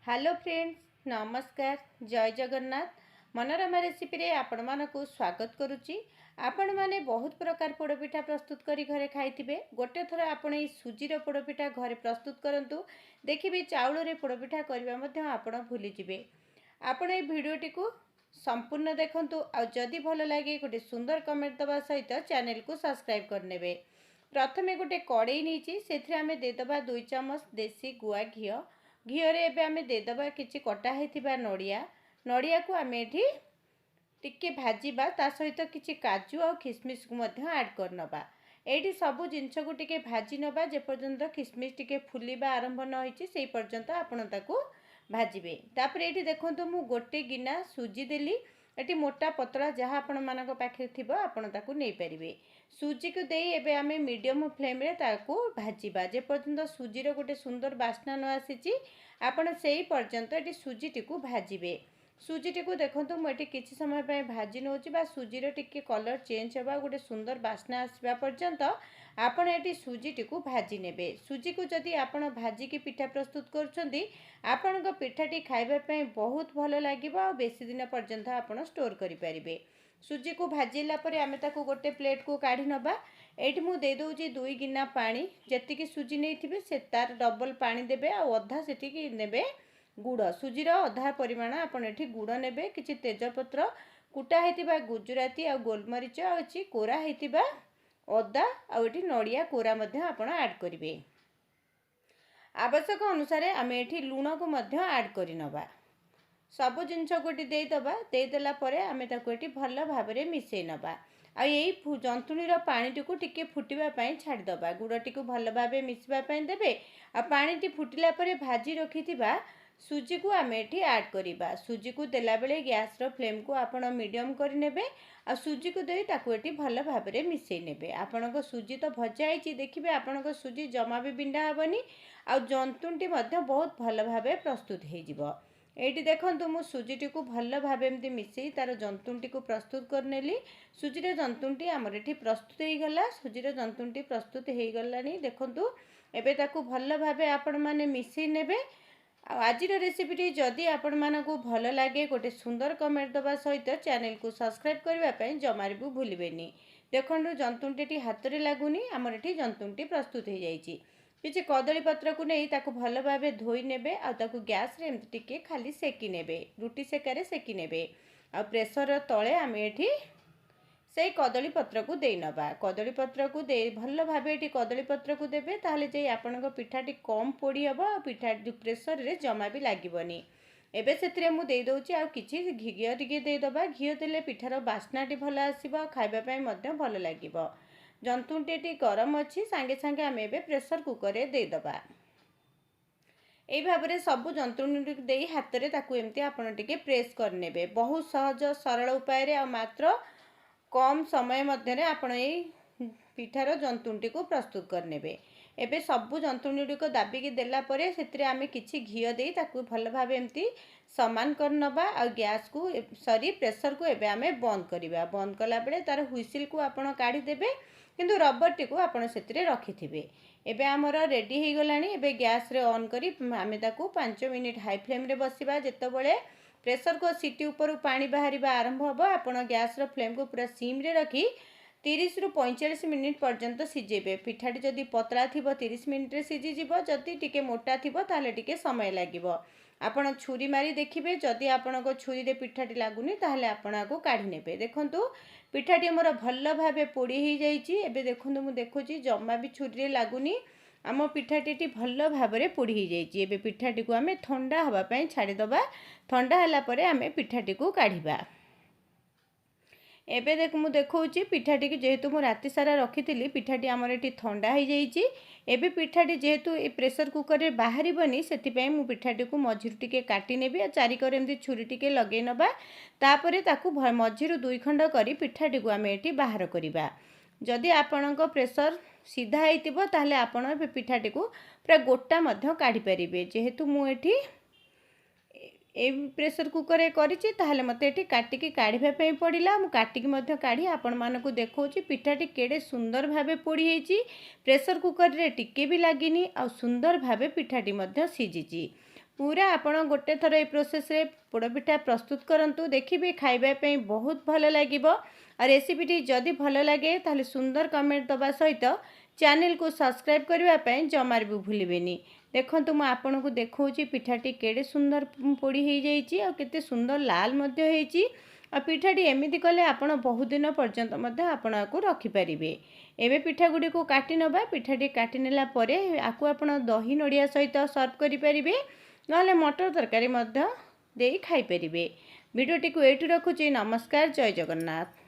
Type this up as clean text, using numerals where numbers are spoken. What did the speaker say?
Hello friends, नमस्कार। जय Jagannath. Manorama recipe रे आपण मानकु स्वागत करुच्ची। आपण माने बहुत प्रकार पोड़पिठा प्रस्तुत करी घरे खाइथिबे। गोटे थर आपण ए सुजीर पोड़पिठा घरे प्रस्तुत करंतु, देखिबे चाउल रे पोड़पिठा करबा मध्ये आपण भूली जिवे। आपण ए भिडियोटी को संपूर्ण देखंतु आ जदि भल लागे गोटे सुंदर कमेंट दबा सहित चैनल को सब्सक्राइब करनेबे। प्रथमे गोटे कड़ाई नीची, सेथरे आमे देदबा 2 चम्मच देसी गुआ घियो। घीरे एबे आमे देदबा किछि कटा हेथिबा नड़िया को आमे एठी टिके भाजीबा। ता सहित किछि काजू और किशमिश को मध्य ऐड करनबा। एठी सबु जिंस को टिके भाजी नबा, जे पर्यंत किशमिश टिके फुलिबा आरंभ न होइछि सेई पर्यंत आपण ताकू भाजीबे। तापर एठी देखंतु मु गोटे गिना सुजी देली। एटी मोटा पतला जहाँ आपण मानक पाखे थिबो आपण ताकू नै परिबे। सुजी को देई एबे आमे मीडियम फ्लेम रे ताकू भाजीबा, जे पर्यंत सुजीर गोटे सुंदर बास्ना न आसीची आपण सेई पर्यंत एटी सुजीटी को भाजीबे। सुजीटी को देखंतु मु एटी किछि समय पय भाजी नउची बा सुजीर टिके कलर चेंज हेबा गोटे सुंदर बास्ना आसीबा पर्यंत आपण एटी सुजीटी को भाजी नेबे। सुजी को जदि आपण भाजी की पिठा प्रस्तुत करछंती आपणक पिठाटी खाइबा पय बहुत भलो लागिबो आ बेसी दिन पर्यंत आपण स्टोर करि परिबे। सुजी को भाजीला परे आमे ताको गोटे प्लेट को काढी नबा। एठी मु दे दउची 2 गिना पानी। जेतिकी सुजी नेथिबे से तार डबल पानी देबे आ अधा सेटिकी नेबे गुड़। सुजीर अधा परिमाण आपण एठी गुड़ नेबे। किछि तेजपत्र, कुटा हेतिबा गुजराती आ गोलमरीच आ अछि कोरा हेतिबा अदा आ एठी नड़िया कोरा मध्य आपण ऐड करिवे। आवश्यक अनुसार आमे एठी लूण को मध्य ऐड करि नबा। सबु जिनस गोटी देदबा। देदेला परे आमे ताको एठी भल भाबरे मिसै नबा। आ एई जंतुणीर पानी को टिके फुटिबा पई छाडी दबा। गुड़टी को भल भाबे मिसबा पई देबे। आ पानी फुटिला परे भाजी रखिथिबा सुजी को आमे एठी ऐड करिबा। सुजी को देला बेले गैस रो फ्लेम को आपण मीडियम करि नेबे। आ सुजी को देई ताको एठी भल भाबरे मिसै नेबे। आपणको सुजी तो भजा आइछि, देखिबे आपणको सुजी जमा भी बिंडा हबनी आ जंतुणटी मध्य बहुत भल भाबे प्रस्तुत हे जिवो। एठी देखंतु मु सुजीटी को भल भाबे एमती मिसई तार जंतुणटी को प्रस्तुत करनेली। सुजीर जंतुणटी आमर एठी प्रस्तुत हे गला। सुजीर जंतुणटी प्रस्तुत हे गलानी। देखंतु एबे ताको भल भाबे आपण माने मिसई नेबे। आजिर रेसिपीटी जदि आपण मानकु भल लागे गोटे सुंदर कमेंट दबा सहित चैनल को सब्सक्राइब करबा पई जमार भी भूलिबेनी। देखंतु जंतुणटी हाथ रे लागुनी, आमर एठी जंतुणटी प्रस्तुत हे जाईची। किछि कदली पत्र को नहीं ताको भल भाबे धोई नेबे आ ताको गैस रे एमति टिके खाली सेकी नेबे। रुटी सेकारे सेकी नेबे। आ प्रेशर तळे आमे एठी सेई कदली पत्र को देई नबा। कदली पत्र को दे भल भाबे एठी कदली पत्र को देबे, ताहले जे आपनक पिठाटी कम पोड़ी हबो आ पिठा प्रेशर रे जमा भी लागिबनी। एबे सेतरे मु देई दउची आ किछि घियो टिके देई दबा। घियो देले पिठार बास्नाटी भल आसीबो, खाइबा पय मध्य भल लागिबो। जंतुणटी गरम अच्छी, सांगे सांगे आमे एबे प्रेशर कुकर रे दे दबा। एई भाबरे सबु जंतुणी देई हाथ रे ताकू एमती आपण टिके प्रेस कर नेबे। बहुत सहज सरल उपाय रे आ मात्र कम समय मध्य रे आपण एई पिठार जंतुणटी को प्रस्तुत कर नेबे। एबे सबु जंतुणी को दाबी के देला परे सेतरे आमे किछि घियो देई ताकू भल भाबे एमती समान कर नबा। आ गैस को प्रेशर को एबे आमे बंद करिबा। बंद कला बेले तार हुइसिल को आपण काढी देबे, किंतु रबर टी को आपण सेतरे रखिथिबे। एबे हमर रेडी हे गलानी। एबे गैस रे ऑन करी आमे ताकू 5 मिनिट हाई फ्लेम रे बसिबा। जेतेबेले प्रेशर को सीटी ऊपर पानी बाहरिबा आरंभ हबो, आपण गैस रो फ्लेम को पूरा सिम रे रखी 30 रु 45 मिनिट पर्यंत सिजेबे। पिठाटी जदि पतला थिबो 30 मिनिट रे सिजी जिवो, जदि टिके मोटा थिबो ताले टिके समय लागिबो। आपण छुरी मारी देखिबे, जदि आपणको छुरी रे पिठाटी लागुनी ताहले आपण आको काढी नेबे। देखंतु पिठाटी हमर भल भाबे पोड़ी हे जाईची। एबे देखंतु मु देखुची जम्मा भी छुरी रे लागुनी। आम पिठाटी भल भाबरे पोड़ी हे जाईची। एबे पिठाटी को आमे ठंडा हवा पई छाडी दबा। ठंडा हला परे आमे पिठाटी को काढिबा। एबे देख मु देखौची पिठाटी की जेहेतु मु राति सारा रखिथिली, पिठाटी हमर एठी ठंडा हे जाईची। एबे पिठाटी जेहेतु ए प्रेशर कुकर रे बाहरी बनी, सेति पई मु पिठाटी को मझिरु टिके काटी नेबी आ चारि कर एमती छुरी टिके लगे नबा। तापरे ताकू मझिरु 2 खंड करी पिठाटी को आमे एठी बाहर करिबा। जदि आपणको प्रेशर सीधा हेतिबो ताहले आपण पिठाटी को पूरा गोटा मध्य काढी परिबे। जेहेतु मु एठी ए प्रेशर कुकर रे करिछि ताहले मते एठी काटिकी काढिबा पई पडिला। मु काटिकी मध्य काढी आपण मानकु देखौछि पिठाटी केडे सुंदर भाबे पोड़ी हेछि। प्रेशर कुकर रे टिके भी लागिनी आ सुंदर भाबे पिठाटी मध्य सिजिछि। पूरा आपण गोटे थर ए प्रोसेस रे पोड़पिठा प्रस्तुत करंतु देखिए खाइबा पे बहुत भल लगे। और रेसिपीटी जदि भल लगे ताहले सुंदर कमेंट दबा सहित चैनल को सब्सक्राइब करने जमार भी भूलें। देखो मुझे आपन को देखा पिठाटी केड़े सुंदर पोड़ी हो जाइए और केते सुंदर लाल होती। और पिठाटी एमती कले आप बहुत दिन पर्यंत आपण को रखिपारे। एवं पिठा गुड़ी को काटी नवा पिठाटी काटी नेला परे आपको आप दही नड़िया सहित सर्व करें ना मटर तरकारी दे खाई पारे। भिडियोटी को ये रखुची। नमस्कार, जय जगन्नाथ।